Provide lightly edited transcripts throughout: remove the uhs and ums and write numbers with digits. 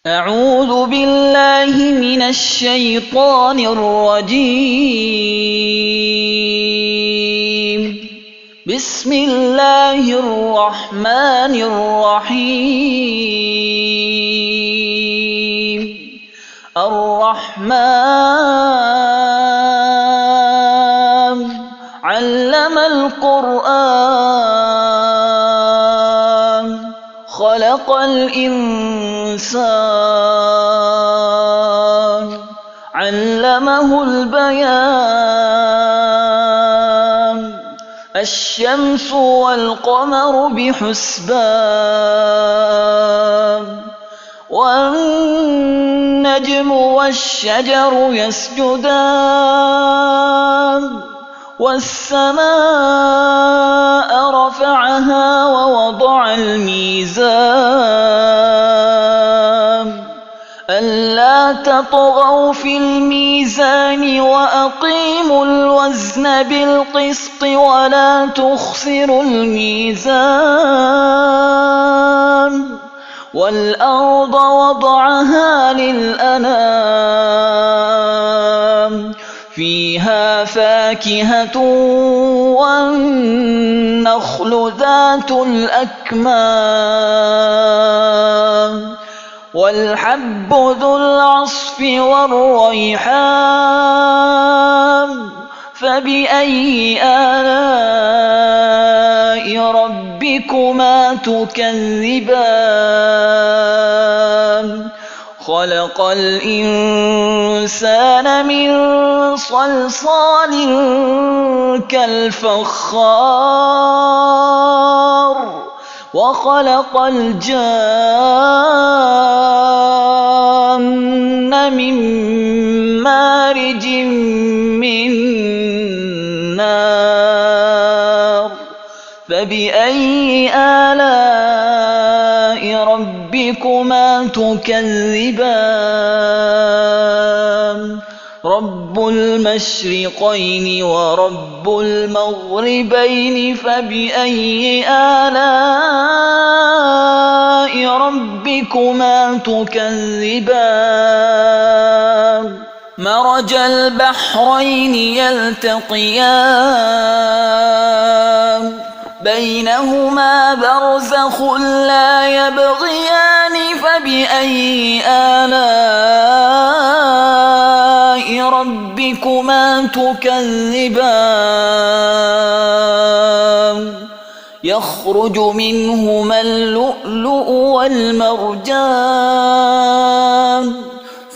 أعوذ بالله من الشيطان الرجيم. بسم الله الرحمن الرحيم. الرحمن علم القرآن خلق الإنسان علمه البيان. الشمس والقمر بحسبان والنجم والشجر يسجدان والسماء رفعها ووضع الميزان ألا تطغوا في الميزان وأقيموا الوزن بالقسط ولا تخسروا الميزان. والأرض وضعها للأنام فيها فاكهة والنخل ذات الأكمام والحب ذو العصف والريحان. فبأي آلاء ربكما تكذبان؟ خلق الإنسان من صلصال كالفخار وخلق الجان من مارج من نار. فبأي آلاء ربكما تكذبان؟ رب المشرقين ورب المغربين فبأي آلاء ربكما تكذبان؟ مرج البحرين يلتقيان بينهما برزخ لا يبغيان. فبأي آلاء ربكما تكذبان؟ يخرج منهما اللؤلؤ والمرجان.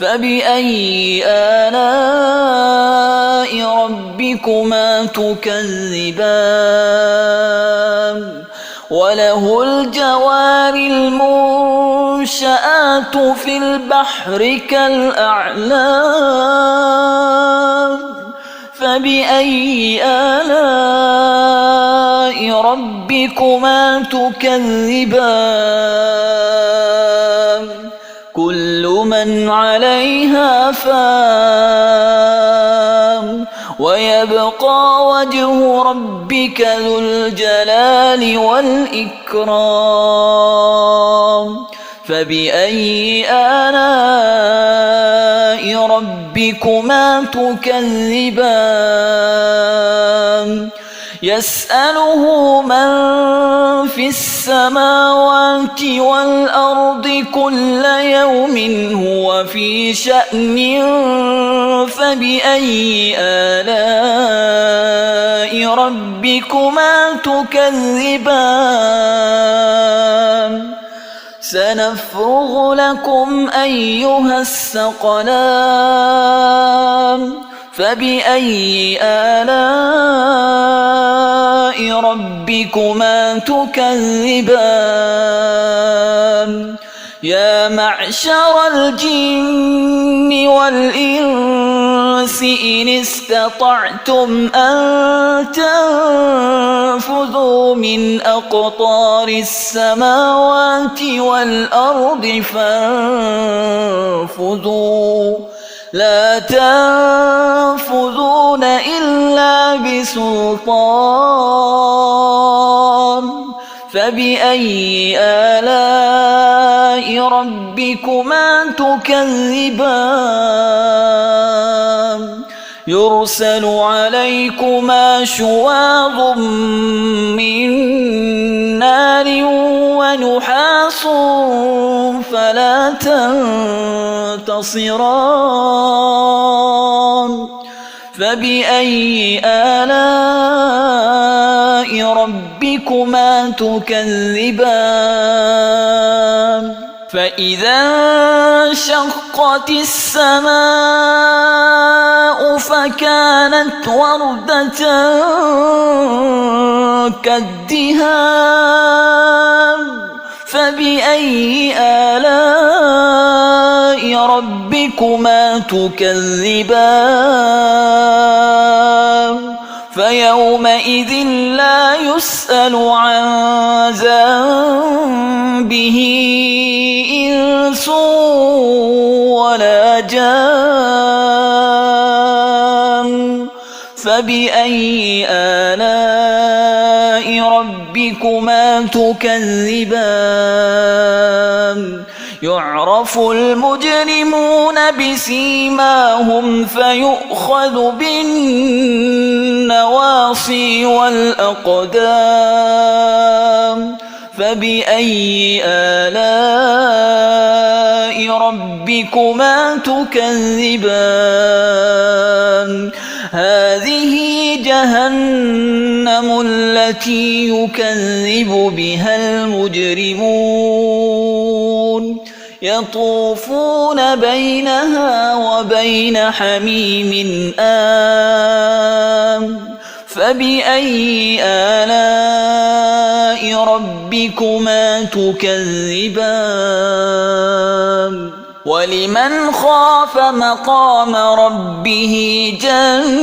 فبأي آلاء ربكما تكذبان؟ وله الجوار المنشآت في البحر كالأعلام. فبأي آلاء ربكما تكذبان؟ كل من عليها فان ويبقى وجه ربك ذو الجلال والإكرام. فبأي آلاء ربكما تكذبان؟ يسأله من في السماوات والأرض كل يوم هو في شأن. فبأي آلاء ربكما تكذبان؟ سنفرغ لكم أيها الثقلان. فبأي آلاء ربكما تكذبان؟ يا معشر الجن والإنس إن استطعتم أن تنفذوا من أقطار السماوات والأرض فانفذوا لا تنفذون إلا بسلطان. فبأي آلاء ربكما تكذبان يرسل عليكما شواظ من نار ونحاس فلا تنتصران فبأي آلاء ربكما تكذبان فإذا انشقت السماء فكانت وردة كالدهان فبأي آلاء ربكما تكذبان فيومئذ لا يسأل عن ذنبه إنس ولا جان فبأي آلاء ربكما تكذبان يعرف المجرمون بسيماهم فيؤخذ بالنواصي والأقدام فبأي آلاء ربكما تكذبان هذه جهنم التي يكذب بها المجرمون يطوفون بينها وبين حميم آن فبأي آلاء ربكما تكذبان ولمن خاف مقام ربه جنتان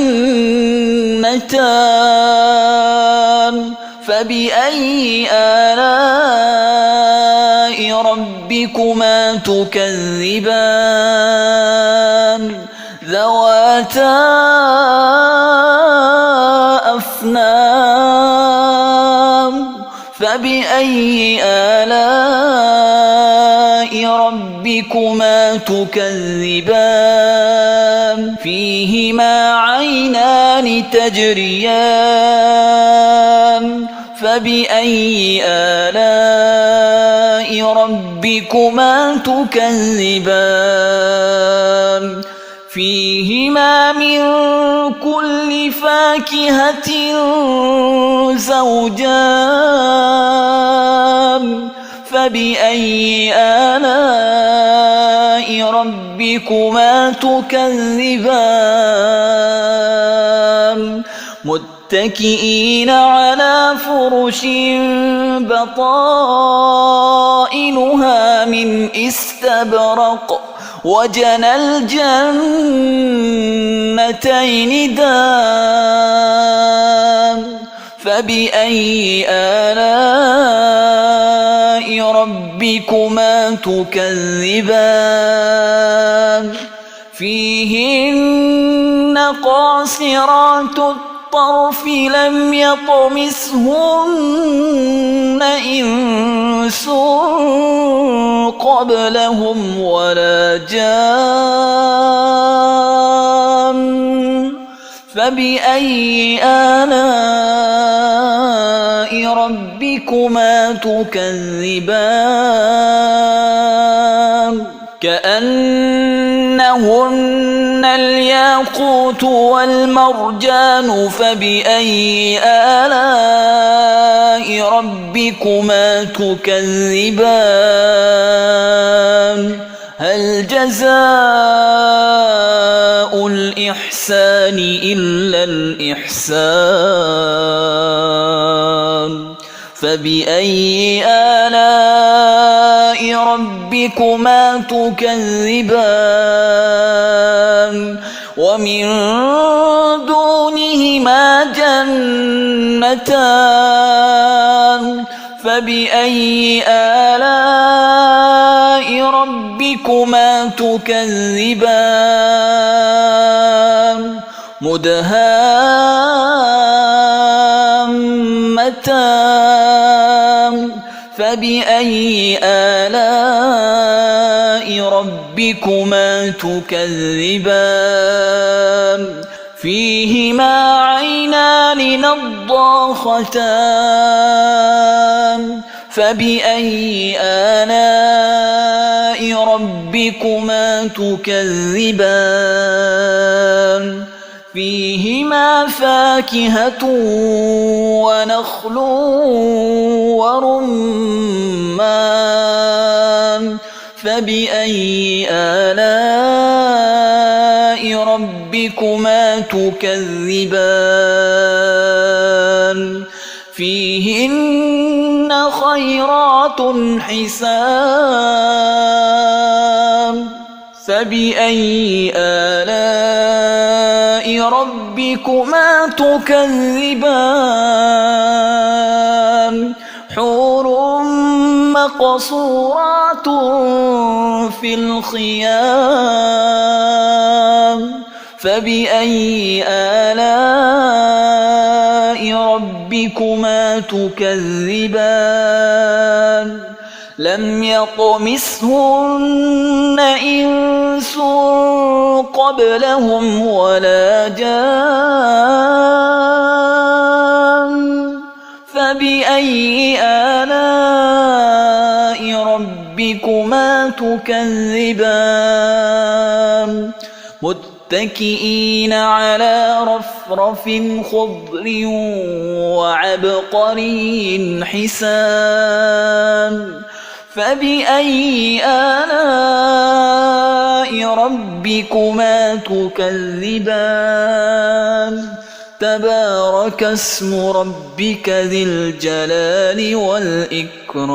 فبأي آلاء ربكما تكذبان ذواتا أفنان فبأي آلاء ربكما تكذبان فيهما عينان تجريان فبأي آلاء ربكما تكذبان فيهما من كل فاكهة زوجان فبأي آلاء ربكما تكذبان متكئين على فرش بطائنها من استبرق وجنى الجنتين دان فبأي آلاء ربكما تكذبان فيهن قاصرات الطرف لم يطمثهن إنس قبلهم ولا جان فبأي آلاء ربكما تكذبان كأنهن الياقوت والمرجان فبأي آلاء ربكما تكذبان هل جزاء الإحسان إلا الإحسان فبأي آلاء ربكما تكذبان ومن دونهما جنتان فبأي آلاء ربكما تكذبان مدهامتان فبأي آلاء ربكما تكذبان فيهما عينان نضاختان فبأي آلاء ربكما تكذبان فيهما فاكهة ونخل ورمان فبأي آلاء ربكما تكذبان فيهن خيرات حسان فبأي آلاء ربكما تكذبان حور مقصورات في الخيام فبأي آلاء ربكما تكذبان لم يطمثهن إنس قبلهم ولا جان فبأي آلاء ربكما تكذبان متكئين على رفرف خضر وعبقري حسان فبأي آلاء ربكما تكذبان تبارك اسم ربك ذي الجلال والإكرام